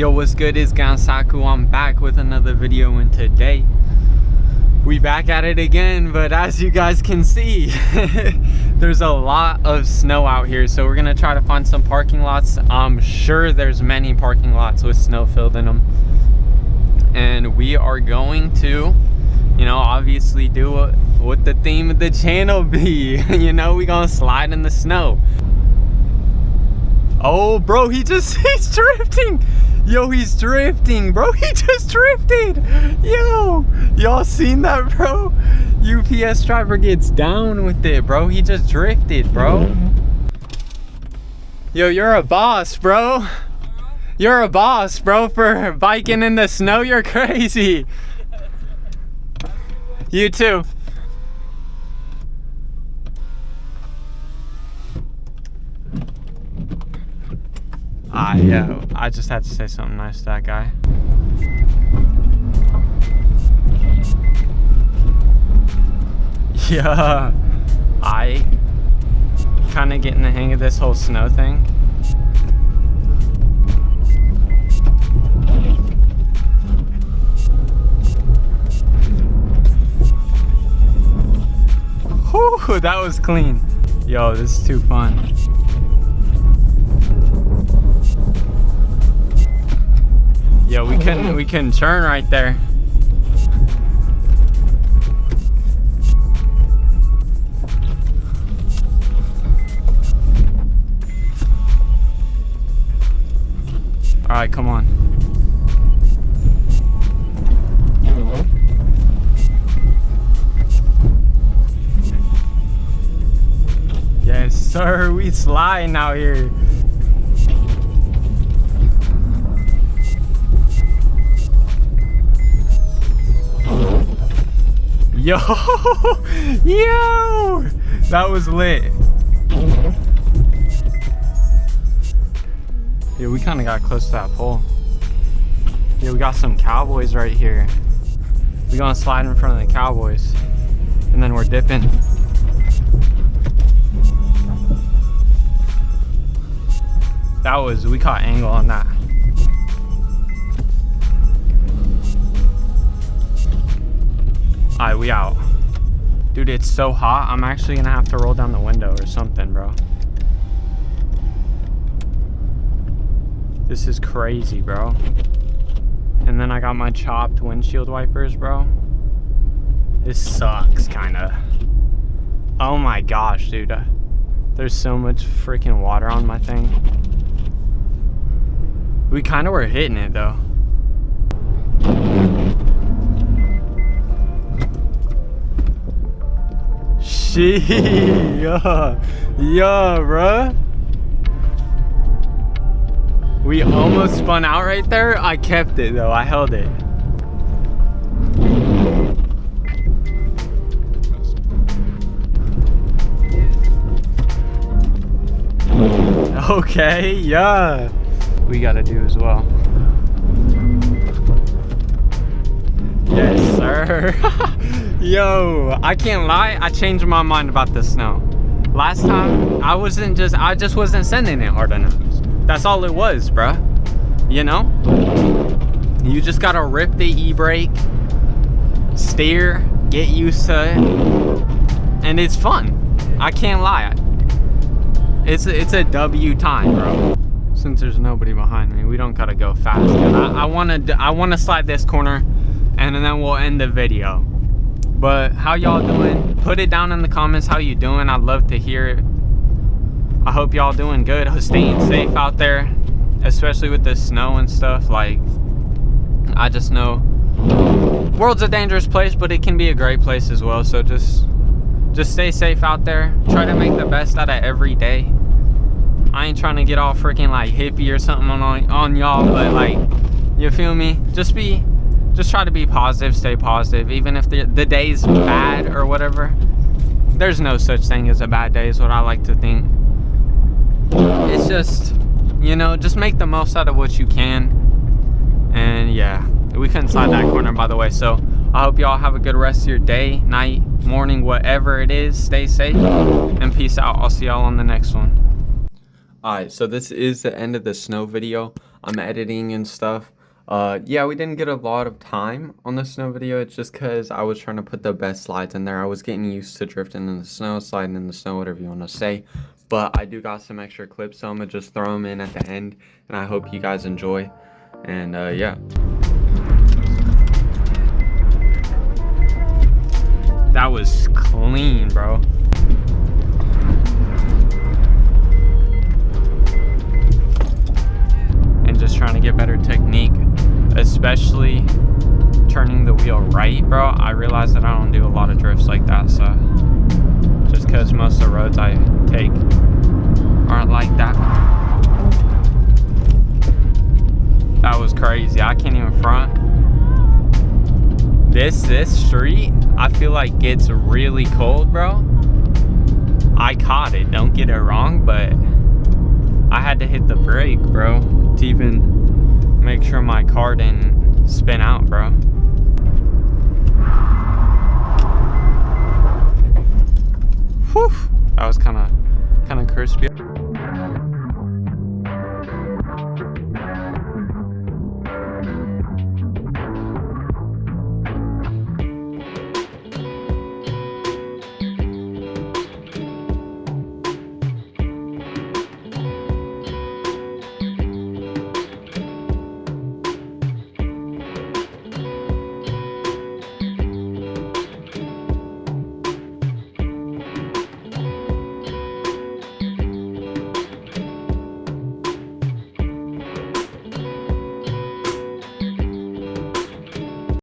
Yo, what's good? It's Gansaku. I'm back with another video, and today we back at it again. But as you guys can see, there's a lot of snow out here, so we're gonna try to find some parking lots. I'm sure there's many parking lots with snow filled in them, and we are going to, you know, obviously do what the theme of the channel be. You know, we gonna slide in the snow. Oh, bro, he's drifting. Yo, he's drifting, bro. He just drifted. Yo, y'all seen that, bro? UPS driver gets down with it, bro. He just drifted, bro. Yo, you're a boss, bro. You're a boss, bro, for biking in the snow. You're crazy. You too. Yeah, I just had to say something nice to that guy. Yeah, I kind of getting the hang of this whole snow thing. Whew, that was clean. Yo, this is too fun. Yo, we couldn't turn right there. All right, come on. Yes, sir. We sliding out here. Yo, yo, that was lit. Yeah, we kind of got close to that pole. Yeah, we got some cowboys right here. We gonna slide in front of the cowboys, and then we're dipping. We caught angle on that. Alright, we out. Dude, it's so hot. I'm actually gonna have to roll down the window or something, bro. This is crazy, bro. And then I got my chopped windshield wipers, bro. This sucks, kinda. Oh my gosh, dude. There's so much freaking water on my thing. We kinda were hitting it, though. Yeah, bruh. We almost spun out right there. I kept it though. I held it. Okay, yeah. We gotta do as well. Yes, sir. Yo, I can't lie, I changed my mind about the snow. Last time, I just wasn't sending it hard enough. That's all it was, bruh. You know? You just gotta rip the e-brake, steer, get used to it, and it's fun. I can't lie. It's a W time, bro. Since there's nobody behind me, we don't gotta go fast. I wanna slide this corner, and then we'll end the video. But how y'all doing? Put it down in the comments how you doing. I'd love to hear it. I hope y'all doing good, staying safe out there, especially with the snow and stuff. Like, I just know world's a dangerous place, but it can be a great place as well. So just stay safe out there. Try to make the best out of every day. I ain't trying to get all freaking like hippie or something on y'all, but like, you feel me? Just try to be positive, stay positive, even if the day's bad or whatever. There's no such thing as a bad day is what I like to think. It's just, you know, just make the most out of what you can. And yeah, we couldn't slide that corner, by the way. So I hope y'all have a good rest of your day, night, morning, whatever it is. Stay safe and peace out. I'll see y'all on the next one. Alright, so this is the end of the snow video. I'm editing and stuff. Yeah, we didn't get a lot of time on the snow video. It's just because I was trying to put the best slides in there. I was getting used to drifting in the snow, sliding in the snow, whatever you want to say. But I do got some extra clips, so I'm going to just throw them in at the end. And I hope you guys enjoy. And yeah. That was clean, bro. And just trying to get better technique, especially turning the wheel right, bro. I realize that I don't do a lot of drifts like that, so just because most of the roads I take aren't like that. That was crazy. I can't even front. This street, I feel like gets really cold, bro. I caught it, don't get it wrong, but I had to hit the brake, bro, to even make sure my car didn't spin out, bro. Whew, that was kind of crispy.